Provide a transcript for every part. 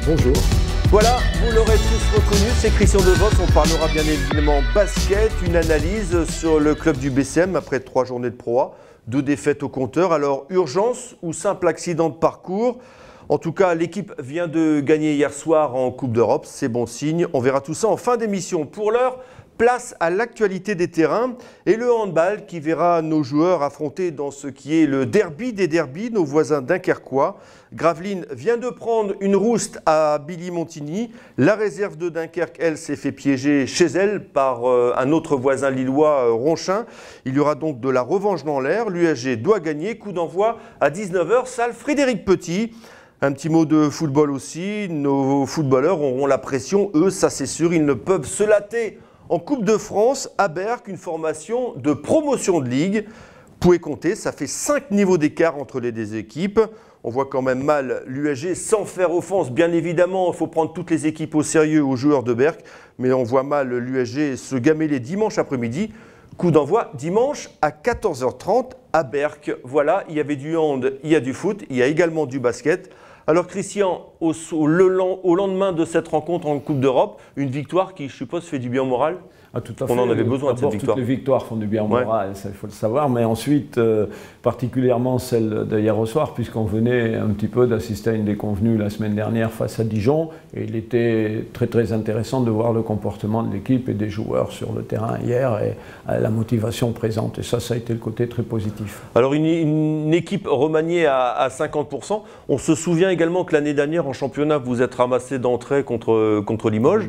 Bonjour. Voilà, vous l'aurez tous reconnu, c'est Christian Devos. On parlera bien évidemment basket, une analyse sur le club du BCM après 3 journées de Pro A, 2 défaites au compteur. Alors, urgence ou simple accident de parcours? En tout cas, l'équipe vient de gagner hier soir en Coupe d'Europe, c'est bon signe. On verra tout ça en fin d'émission. Pour l'heure, place à l'actualité des terrains et le handball qui verra nos joueurs affronter dans ce qui est le derby des derbys, nos voisins dunkerquois. Gravelines vient de prendre une rouste à Billy-Montigny. La réserve de Dunkerque, elle, s'est fait piéger chez elle par un autre voisin lillois, Ronchin. Il y aura donc de la revanche dans l'air. L'USG doit gagner. Coup d'envoi à 19h, salle Frédéric Petit. Un petit mot de football aussi. Nos footballeurs auront la pression. Eux, ça c'est sûr, ils ne peuvent se latter. En Coupe de France, à Berck, une formation de promotion de ligue. Vous pouvez compter, ça fait 5 niveaux d'écart entre les deux équipes. On voit quand même mal l'USG sans faire offense. Bien évidemment, il faut prendre toutes les équipes au sérieux aux joueurs de Berck. Mais on voit mal l'USG se gameler dimanche après-midi. Coup d'envoi dimanche à 14h30 à Berck. Voilà, il y avait du hand, il y a du foot, il y a également du basket. Alors Christian, au lendemain de cette rencontre en Coupe d'Europe, une victoire qui, je suppose, fait du bien au moral? Ah, tout à fait. On en avait besoin de cette victoire. Toutes les victoires font du bien au moral, ça, il faut le savoir, mais ensuite, particulièrement celle d'hier au soir, puisqu'on venait un petit peu d'assister à une déconvenue la semaine dernière face à Dijon, et il était très très intéressant de voir le comportement de l'équipe et des joueurs sur le terrain hier, et la motivation présente, et ça a été le côté très positif. Alors une équipe remaniée à 50%, on se souvient également que l'année dernière en championnat, vous êtes ramassé d'entrée contre Limoges,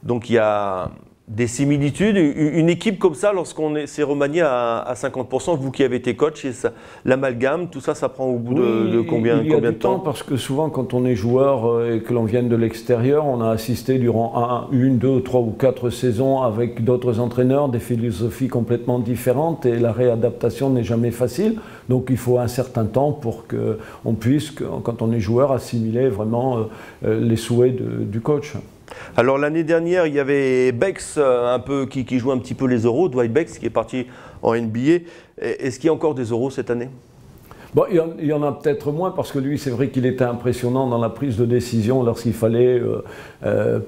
donc il y a des similitudes. Une équipe comme ça, lorsqu'on s'est remanié à 50%, vous qui avez été coach, l'amalgame, tout ça, ça prend au bout de combien de temps? Parce que souvent, quand on est joueur et que l'on vient de l'extérieur, on a assisté durant 1, 2, 3 ou 4 saisons avec d'autres entraîneurs, des philosophies complètement différentes, et la réadaptation n'est jamais facile. Donc il faut un certain temps pour qu'on puisse, quand on est joueur, assimiler vraiment les souhaits du coach. Alors l'année dernière, il y avait Bex qui joue un petit peu les euros, Dwight Bex qui est parti en NBA. Est-ce qu'il y a encore des euros cette année? Bon, il y en a peut-être moins parce que lui, c'est vrai qu'il était impressionnant dans la prise de décision lorsqu'il fallait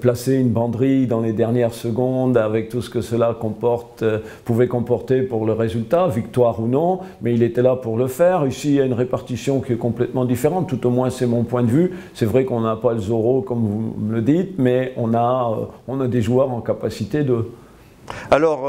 placer une banderille dans les dernières secondes avec tout ce que cela pouvait comporter pour le résultat, victoire ou non, mais il était là pour le faire. Ici, il y a une répartition qui est complètement différente, tout au moins c'est mon point de vue. C'est vrai qu'on n'a pas le Zorro comme vous me le dites, mais on a des joueurs en capacité de... Alors,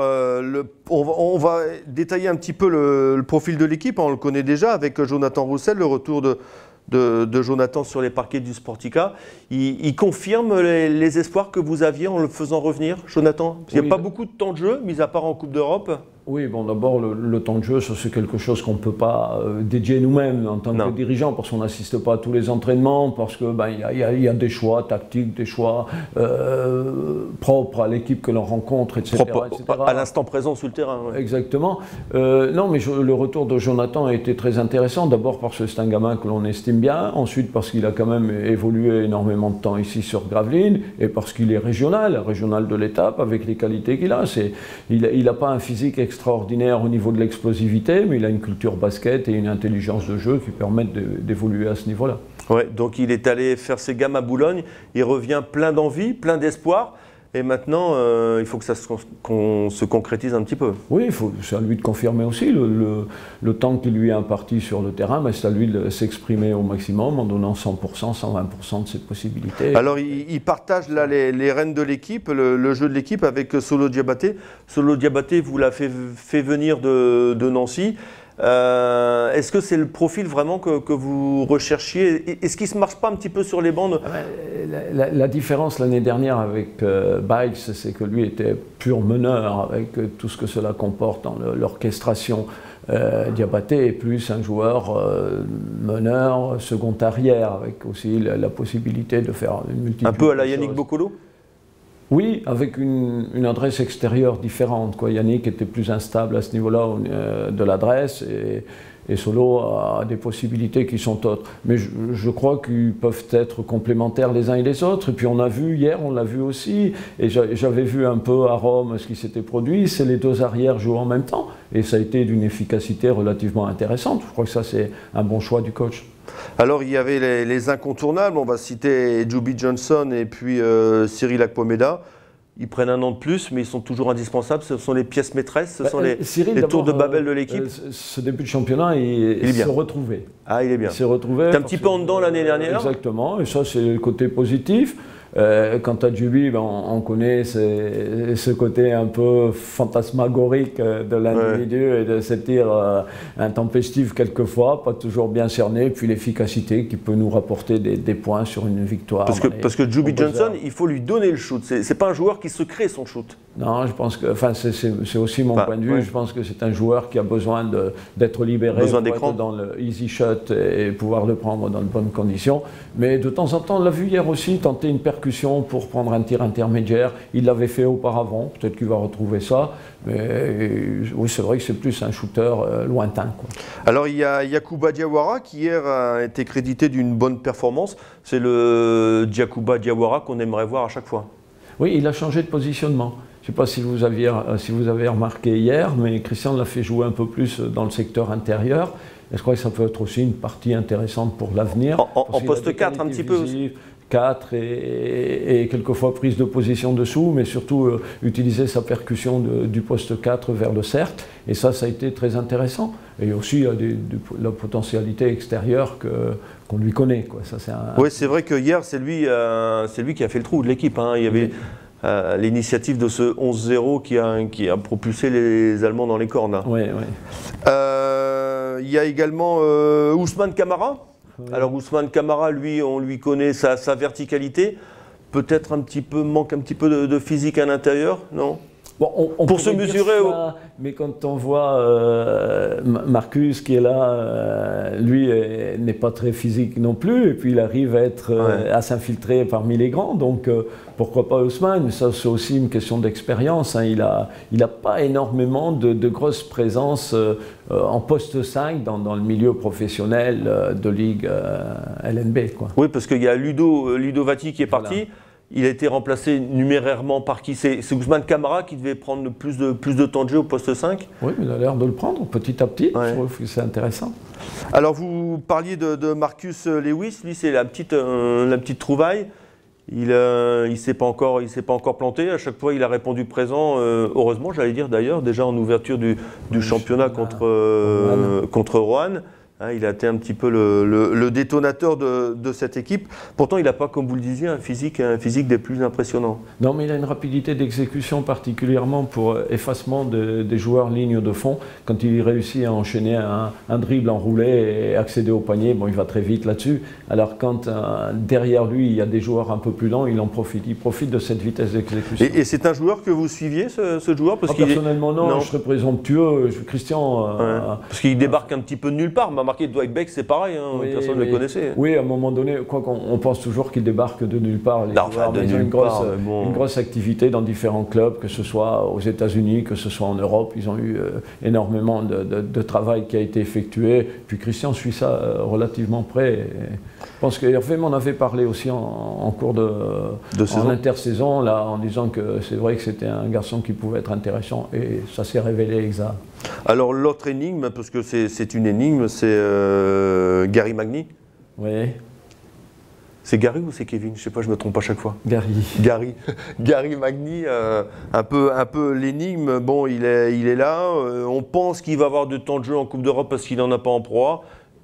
on va détailler un petit peu le profil de l'équipe. On le connaît déjà avec Jonathan Roussel, le retour de Jonathan sur les parquets du Sportica. Il confirme les espoirs que vous aviez en le faisant revenir, Jonathan? Il n'y a pas beaucoup de temps de jeu, mis à part en Coupe d'Europe. Oui, bon, d'abord, le temps de jeu, c'est quelque chose qu'on ne peut pas dédier nous-mêmes en tant que dirigeant, parce qu'on n'assiste pas à tous les entraînements, parce qu'il y a des choix tactiques, des choix propres à l'équipe que l'on rencontre, etc. À l'instant présent sur le terrain. Ouais. Exactement. Non, mais le retour de Jonathan a été très intéressant, d'abord parce que c'est un gamin que l'on estime bien, ensuite parce qu'il a quand même évolué énormément de temps ici sur Gravelines, et parce qu'il est régional de l'étape, avec les qualités qu'il a. Il n'a pas un physique extraordinaire au niveau de l'explosivité, mais il a une culture basket et une intelligence de jeu qui permettent d'évoluer à ce niveau-là. Ouais, donc il est allé faire ses gammes à Boulogne, il revient plein d'envie, plein d'espoir, et maintenant il faut que ça se concrétise un petit peu. Oui, c'est à lui de confirmer aussi le temps qui lui est imparti sur le terrain, mais c'est à lui de s'exprimer au maximum en donnant 100%, 120% de ses possibilités. Alors il partage là les rênes de l'équipe, le jeu de l'équipe avec Solo Diabaté. Solo Diabaté, vous l'a fait venir de Nancy. Est-ce que c'est le profil vraiment que vous recherchiez? Est-ce qu'il ne se marche pas un petit peu sur les bandes? La différence l'année dernière avec Bikes, c'est que lui était pur meneur, avec tout ce que cela comporte dans l'orchestration. Diabaté est plus un joueur meneur, second arrière, avec aussi la possibilité de faire une multitude de choses. Un peu à la Yannick Bokolo? Oui, avec une adresse extérieure différente. Yannick était plus instable à ce niveau-là de l'adresse et Solo a des possibilités qui sont autres. Mais je crois qu'ils peuvent être complémentaires les uns et les autres. Et puis on a vu hier, on l'a vu aussi, et j'avais vu un peu à Rome ce qui s'était produit, c'est les deux arrières jouent en même temps. Et ça a été d'une efficacité relativement intéressante. Je crois que ça c'est un bon choix du coach. Alors il y avait les incontournables, on va citer Joby Johnson et puis Cyril Akpomeda. Ils prennent un an de plus, mais ils sont toujours indispensables. Ce sont les pièces maîtresses, ce sont les tours de Babel de l'équipe. Ce début de championnat, il s'est retrouvé. Ah, il est bien. Il s'est retrouvé. T'es un petit peu en dedans l'année dernière. Exactement, et ça c'est le côté positif. Quant à Joby, on connaît ce côté un peu fantasmagorique de l'individu et de ces tirs intempestifs quelquefois, pas toujours bien cernés, puis l'efficacité qui peut nous rapporter des points sur une victoire. Parce que Joby Johnson, il faut lui donner le shoot. C'est pas un joueur qui se crée son shoot. Non, je pense que, enfin, c'est aussi mon point de vue. Je pense que c'est un joueur qui a besoin d'être libéré, pour être dans le easy shot et pouvoir le prendre dans de bonnes conditions. Mais de temps en temps, on l'a vu hier aussi tenter une percussion pour prendre un tir intermédiaire. Il l'avait fait auparavant. Peut-être qu'il va retrouver ça. Mais oui, c'est vrai que c'est plus un shooter lointain, quoi. Alors il y a Yacouba Diawara qui hier a été crédité d'une bonne performance. C'est le Yacouba Diawara qu'on aimerait voir à chaque fois. Oui, il a changé de positionnement. Je ne sais pas si vous avez remarqué hier, mais Christian l'a fait jouer un peu plus dans le secteur intérieur. Et je crois que ça peut être aussi une partie intéressante pour l'avenir. En poste 4 un petit peu aussi. 4 et quelquefois prise de position dessous, mais surtout utiliser sa percussion du poste 4 vers le cercle. Et ça a été très intéressant. Et aussi, il y a la potentialité extérieure qu'on lui connaît, quoi. Oui, c'est vrai que hier, c'est lui qui a fait le trou de l'équipe, hein. Il y avait l'initiative de ce 11-0 qui a propulsé les Allemands dans les cornes. Hein. Oui, oui. Il y a également Ousmane Camara. Oui. Alors Ousmane Camara, lui, on lui connaît sa verticalité. Peut-être manque un petit peu de physique à l'intérieur, non? Bon, on pour se mesurer ça, mais quand on voit Marcus qui est là, lui n'est pas très physique non plus, et puis il arrive à s'infiltrer parmi les grands, donc pourquoi pas Ousmane? Ça c'est aussi une question d'expérience, hein. Il a pas énormément de grosses présences en poste 5 dans le milieu professionnel de ligue LNB, quoi. Oui, parce qu'il y a Ludo Vatti qui est parti. Voilà. Il a été remplacé numérairement par qui? C'est Ousmane Camara qui devait prendre plus de temps de jeu au poste 5? Oui, mais il a l'air de le prendre petit à petit. Ouais. Je trouve que c'est intéressant. Alors, vous parliez de Marcus Lewis. Lui, c'est la petite trouvaille. Il ne s'est pas encore planté. À chaque fois, il a répondu présent. Heureusement, j'allais dire d'ailleurs, déjà en ouverture du championnat contre Roanne. Hein, il a été un petit peu le détonateur de cette équipe. Pourtant, il n'a pas, comme vous le disiez, un physique des plus impressionnants. Non, mais il a une rapidité d'exécution particulièrement pour effacement des joueurs ligne de fond. Quand il réussit à enchaîner un dribble enroulé et accéder au panier, bon, il va très vite là-dessus. Alors quand derrière lui, il y a des joueurs un peu plus lents, il en profite. Il profite de cette vitesse d'exécution. Et c'est un joueur que vous suiviez, ce joueur? Personnellement, non, je serais présomptueux. Christian... Parce qu'il débarque un petit peu de nulle part. Marqué Dwight Beck, c'est pareil, hein, oui, personne ne le connaissait. Oui, à un moment donné, quoi qu'on pense toujours qu'il débarque de nulle part. Ils ont une grosse activité dans différents clubs, que ce soit aux États-Unis, que ce soit en Europe. Ils ont eu énormément de travail qui a été effectué. Puis Christian suit ça relativement près. Je pense que Hervé m'en avait parlé aussi en cours en intersaison, là, en disant que c'est vrai que c'était un garçon qui pouvait être intéressant, et ça s'est révélé exact. Alors l'autre énigme, parce que c'est une énigme, c'est Gary Magny. Oui. C'est Gary ou c'est Kevin? Je ne sais pas, je me trompe à chaque fois. Gary Magny, un peu l'énigme. Bon, il est là. On pense qu'il va avoir du temps de jeu en Coupe d'Europe parce qu'il n'en a pas en Pro A.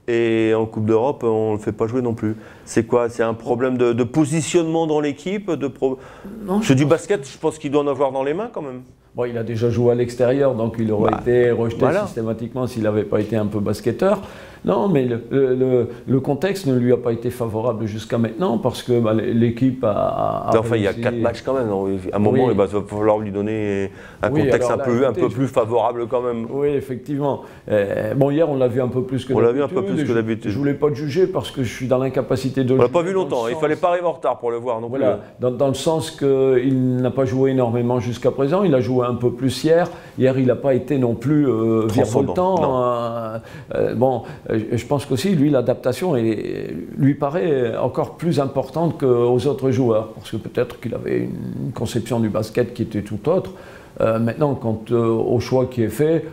Et en Coupe d'Europe, on ne le fait pas jouer non plus. C'est quoi? C'est un problème de positionnement dans l'équipe? C'est du basket, je pense qu'il doit en avoir dans les mains quand même. Bon, il a déjà joué à l'extérieur, donc il aurait été rejeté systématiquement s'il n'avait pas été un peu basketteur. Non, mais le contexte ne lui a pas été favorable jusqu'à maintenant parce que l'équipe a enfin, il y a 4 matchs quand même. À un moment, il va falloir lui donner un contexte un peu plus favorable quand même. Oui, effectivement. Bon, hier, on l'a vu un peu plus que d'habitude. On l'a vu un peu plus que d'habitude. Je ne voulais pas te juger parce que je suis dans l'incapacité de le juger. On l'a pas vu longtemps. Il ne fallait pas arriver en retard pour le voir non plus. Dans le sens qu'il n'a pas joué énormément jusqu'à présent. Il a joué un peu plus hier. Hier, il n'a pas été non plus virevoltant. Bon, je pense qu'aussi, lui, l'adaptation lui paraît encore plus importante qu'aux autres joueurs, parce que peut-être qu'il avait une conception du basket qui était tout autre. Maintenant, quant au choix qui est fait,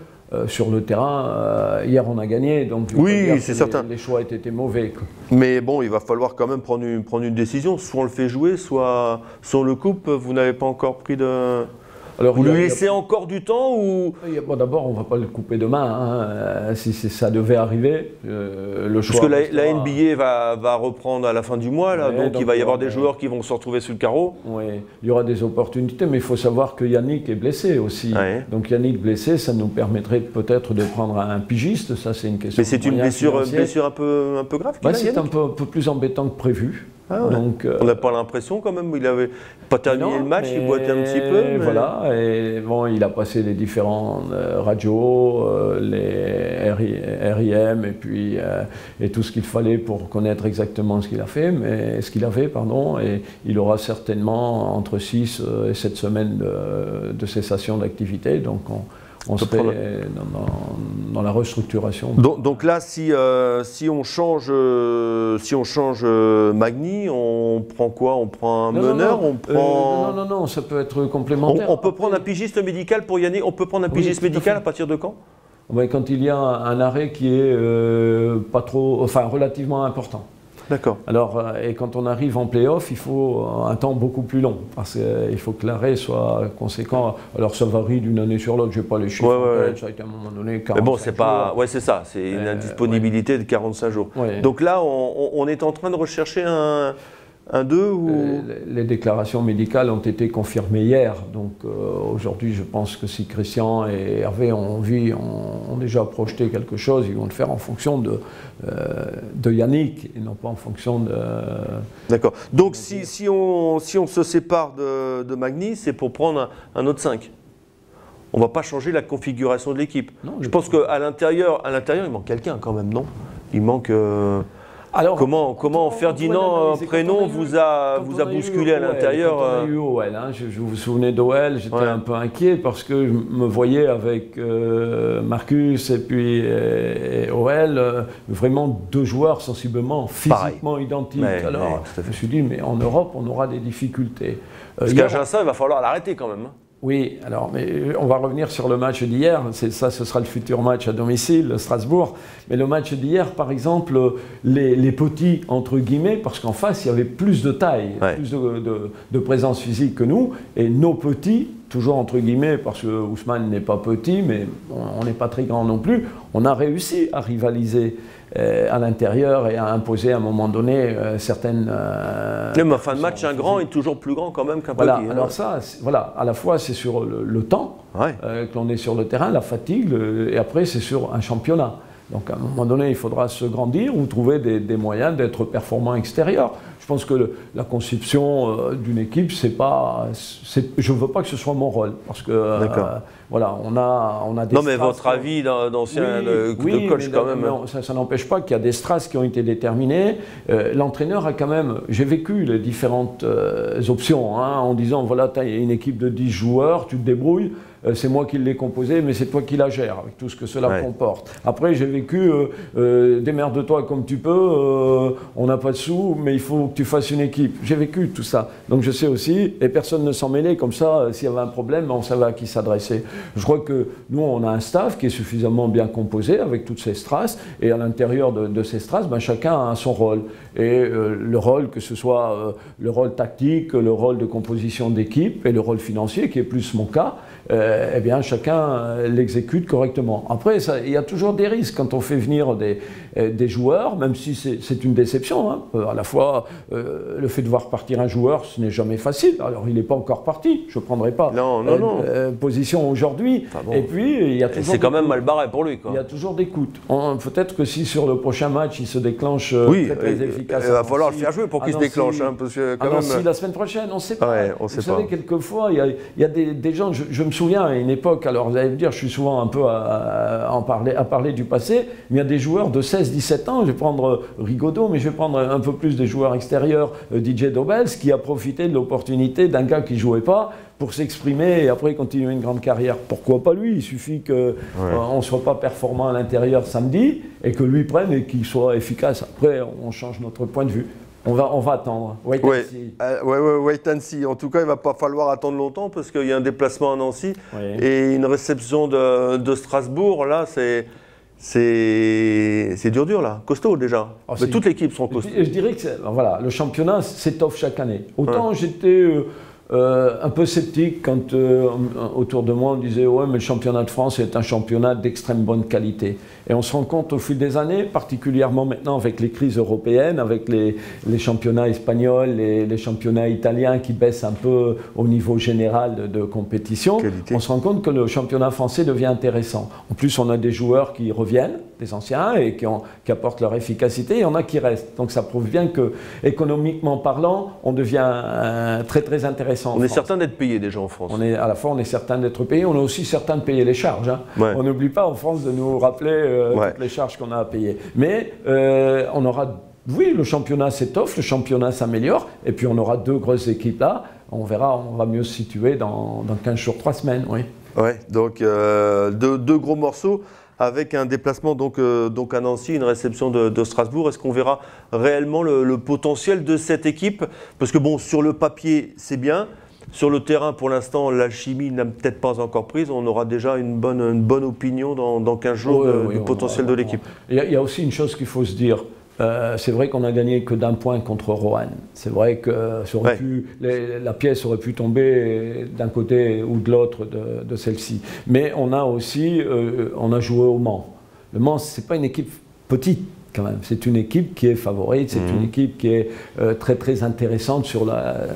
sur le terrain, hier on a gagné, donc oui, c'est certain. Les choix étaient mauvais, quoi. Mais bon, il va falloir quand même prendre une décision. Soit on le fait jouer, soit on le coupe. Vous n'avez pas encore pris de... Alors, vous lui laissez encore du temps ou... Bon, d'abord, on ne va pas le couper demain, hein. Si ça devait arriver, le choix... Parce que la NBA va reprendre à la fin du mois, là, donc il va y avoir des joueurs qui vont se retrouver sur le carreau. Oui, il y aura des opportunités, mais il faut savoir que Yannick est blessé aussi. Ouais. Donc Yannick blessé, ça nous permettrait peut-être de prendre un pigiste, ça c'est une question... Mais c'est une blessure un peu grave qu'il a, c'est un peu plus embêtant que prévu. Ah ouais. Donc, on n'a pas l'impression quand même, il n'avait pas terminé le match, il boitait un petit peu. Mais... Voilà, et bon, il a passé les différents radios, les RIM et tout ce qu'il fallait pour connaître exactement ce qu'il avait, et il aura certainement entre 6 et 7 semaines de cessation d'activité, donc on serait dans la restructuration. Donc là, si on change Magny, on prend quoi? On prend un meneur? Non, ça peut être complémentaire. On peut prendre un pigiste médical pour Yannick? On peut prendre un pigiste médical à partir de quand? Quand il y a un arrêt qui est relativement important. D'accord. Alors, et quand on arrive en play-off, il faut un temps beaucoup plus long, parce qu'il faut que l'arrêt soit conséquent. Alors, ça varie d'une année sur l'autre, je n'ai pas les chiffres en tête, ça a été à un moment donné 45 Mais bon, c'est pas... jours. Ouais, c'est ça, c'est une indisponibilité de 45 jours. Ouais. Donc là, on est en train de rechercher un 2 ou... Les déclarations médicales ont été confirmées hier, donc aujourd'hui je pense que si Christian et Hervé ont déjà projeté quelque chose, ils vont le faire en fonction de Yannick et non pas en fonction de... D'accord, donc si on se sépare de Magny, c'est pour prendre un autre 5. On ne va pas changer la configuration de l'équipe. Je pense qu'à l'intérieur, il manque quelqu'un quand même, non? Il manque... Alors, comment Ferdinand Prénom vous a bousculé à l'intérieur? Quand on a eu OL, je vous souvenez d'OL, j'étais un peu inquiet parce que je me voyais avec Marcus et puis OL, vraiment deux joueurs sensiblement, physiquement identiques. Alors je me suis dit, mais en Europe, on aura des difficultés. Parce qu'à Agincourt, il va falloir l'arrêter quand même. Oui, alors, mais on va revenir sur le match d'hier. Ça, ce sera le futur match à domicile, Strasbourg. Mais le match d'hier, par exemple, les petits, entre guillemets, parce qu'en face, il y avait plus de taille, plus de présence physique que nous. Et nos petits, toujours entre guillemets, parce que Ousmane n'est pas petit, mais on n'est pas très grand non plus, on a réussi à rivaliser à l'intérieur et à imposer à un moment donné certaines... Mais en fin de match, un grand est toujours plus grand quand même qu'un petit. Alors ça, à la fois c'est sur le temps que l'on est sur le terrain, la fatigue, et après c'est sur un championnat. Donc à un moment donné, il faudra se grandir ou trouver des moyens d'être performant extérieur. Je pense que la conception d'une équipe, je ne veux pas que ce soit mon rôle, parce que voilà, on a des... Non, mais votre avis d'ancien de coach quand même. Non, ça n'empêche pas qu'il y a des strass qui ont été déterminés. L'entraîneur a quand même... J'ai vécu les différentes options, en disant, voilà, tu as une équipe de 10 joueurs, tu te débrouilles. C'est moi qui l'ai composé, mais c'est toi qui la gères, avec tout ce que cela comporte. Après, j'ai vécu, démerde-toi comme tu peux, on n'a pas de sous, mais il faut que tu fasses une équipe. J'ai vécu tout ça. Donc je sais aussi, et personne ne s'en mêlait, comme ça, s'il y avait un problème, on savait à qui s'adresser. Je crois que nous, on a un staff qui est suffisamment bien composé, avec toutes ces strass, et à l'intérieur de ces strass, chacun a son rôle. Et le rôle, que ce soit le rôle tactique, le rôle de composition d'équipe, et le rôle financier, qui est plus mon cas, eh bien, chacun l'exécute correctement. Après, il y a toujours des risques quand on fait venir des joueurs, même si c'est une déception. À la fois, le fait de voir partir un joueur, ce n'est jamais facile. Alors, il n'est pas encore parti. Je ne prendrai pas position aujourd'hui. Enfin bon. Et puis, il y a toujours... C'est quand même mal barré pour lui, quoi. Il y a toujours des coups. Peut-être que si sur le prochain match, il se déclenche très efficace. Il va falloir le faire jouer pour qu'il se déclenche. Parce que quand même... la semaine prochaine, on ne sait pas. Vous savez, quelquefois, il y a des gens... Je me souviens à une époque, alors vous allez me dire, je suis souvent un peu à parler du passé, mais il y a des joueurs de 16-17 ans, je vais prendre Rigaudot, mais je vais prendre un peu plus des joueurs extérieurs, DJ Dobels, qui a profité de l'opportunité d'un gars qui ne jouait pas pour s'exprimer et après continuer une grande carrière. Pourquoi pas lui? Il suffit qu'on ne soit pas performant à l'intérieur samedi et que lui prenne et qu'il soit efficace. Après, on change notre point de vue. On va attendre. Wait and see. Wait and see. En tout cas, il ne va pas falloir attendre longtemps parce qu'il y a un déplacement à Nancy et une réception de Strasbourg. Là, c'est dur, là. Costaud, déjà. Mais toute l'équipe sont costauds. Je dirais que voilà, le championnat s'étoffe chaque année. Autant j'étais un peu sceptique quand autour de moi on disait ouais mais le championnat de France est un championnat d'extrême bonne qualité et on se rend compte au fil des années, particulièrement maintenant avec les crises européennes, avec les championnats espagnols, les championnats italiens qui baissent un peu au niveau général de compétition, on se rend compte que le championnat français devient intéressant. En plus on a des joueurs qui reviennent, des anciens et qui apportent leur efficacité, et il y en a qui restent. Donc ça prouve bien que économiquement parlant, on devient très intéressant. On est certain d'être payé déjà en France. À la fois, on est certain d'être payé, on est aussi certain de payer les charges. Hein. On n'oublie pas en France de nous rappeler toutes les charges qu'on a à payer. Mais on aura, oui, le championnat s'étoffe, le championnat s'améliore, et puis on aura 2 grosses équipes là. On verra, on va mieux se situer dans 15 jours, 3 semaines. Oui. Ouais, donc 2 gros morceaux. Avec un déplacement donc à Nancy, une réception de Strasbourg. Est-ce qu'on verra réellement le potentiel de cette équipe? Parce que bon, sur le papier, c'est bien. Sur le terrain, pour l'instant, l'alchimie n'a peut-être pas encore prise. On aura déjà une bonne opinion dans 15 jours du potentiel de l'équipe. Il y a aussi une chose qu'il faut se dire. C'est vrai qu'on a gagné que d'1 point contre Roanne. C'est vrai que la pièce aurait pu tomber d'un côté ou de l'autre de celle-ci. Mais on a aussi on a joué au Mans. Le Mans, c'est pas une équipe petite quand même. C'est une équipe qui est favorite, c'est une équipe qui est très intéressante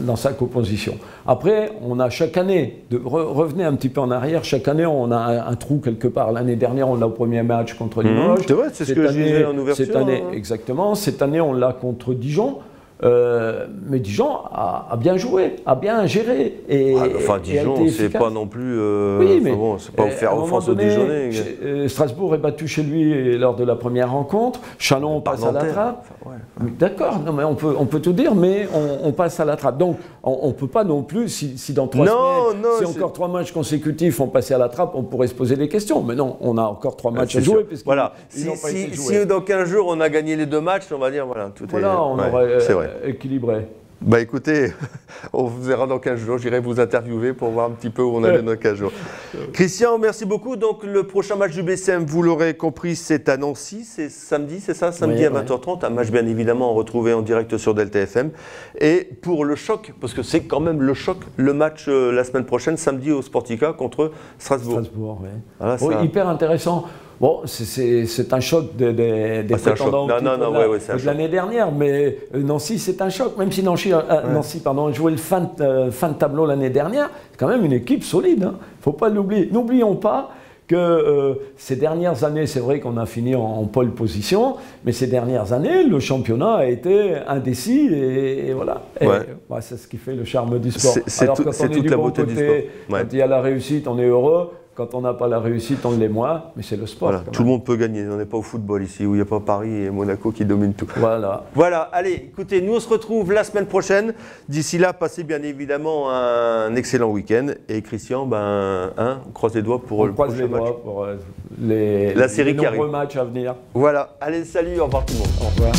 dans sa composition. Après, on a chaque année, revenez un petit peu en arrière, chaque année on a un trou quelque part. L'année dernière, on l'a au premier match contre Limoges. C'est vrai, c'est ce que je disais en ouverture. Cette année, exactement. Cette année, on l'a contre Dijon. Mais Dijon a bien joué, a bien géré. Enfin, Dijon, c'est pas non plus. Oui, mais bon, c'est pas faire offense aux Dijonnais. Strasbourg est battu chez lui lors de la première rencontre. Chalon passe à la trappe. D'accord, non, mais on peut tout dire, mais on passe à la trappe. Donc, on ne peut pas non plus, si dans 3 semaines, si encore 3 matchs consécutifs ont passé à la trappe, on pourrait se poser des questions. Mais non, on a encore 3 matchs à jouer. Voilà. Si dans 15 jours, on a gagné les 2 matchs, on va dire, voilà, tout est. On aurait équilibré. Bah écoutez, on vous verra dans 15 jours, j'irai vous interviewer pour voir un petit peu où on est dans 15 jours. Christian, merci beaucoup. Donc le prochain match du BCM, vous l'aurez compris, c'est à Nancy, c'est samedi, c'est ça? Samedi à 20h30, un match bien évidemment retrouvé en direct sur Delta FM. Et pour le choc, parce que c'est quand même le choc, le match la semaine prochaine, samedi au Sportica contre Strasbourg. Strasbourg, oui. Voilà, hyper intéressant. Bon, c'est un choc des prétendants de l'année dernière, mais Nancy, c'est un choc. Même si Nancy jouait le fin de tableau l'année dernière, c'est quand même une équipe solide. Il ne faut pas l'oublier. N'oublions pas que ces dernières années, c'est vrai qu'on a fini en pole position, mais ces dernières années, le championnat a été indécis et voilà. C'est ce qui fait le charme du sport. Alors quand on est du bon côté, quand il y a la réussite, on est heureux. Quand on n'a pas la réussite, on l'est moins, mais c'est le sport. Voilà, tout le monde peut gagner, on n'est pas au football ici, où il n'y a pas Paris et Monaco qui dominent tout. Voilà, allez, écoutez, nous on se retrouve la semaine prochaine. D'ici là, passez bien évidemment un excellent week-end. Et Christian, on croise les doigts pour le prochain match. Pour la série qui arrive. Nombreux matchs à venir. Voilà, allez, salut, au revoir tout le monde. Au revoir.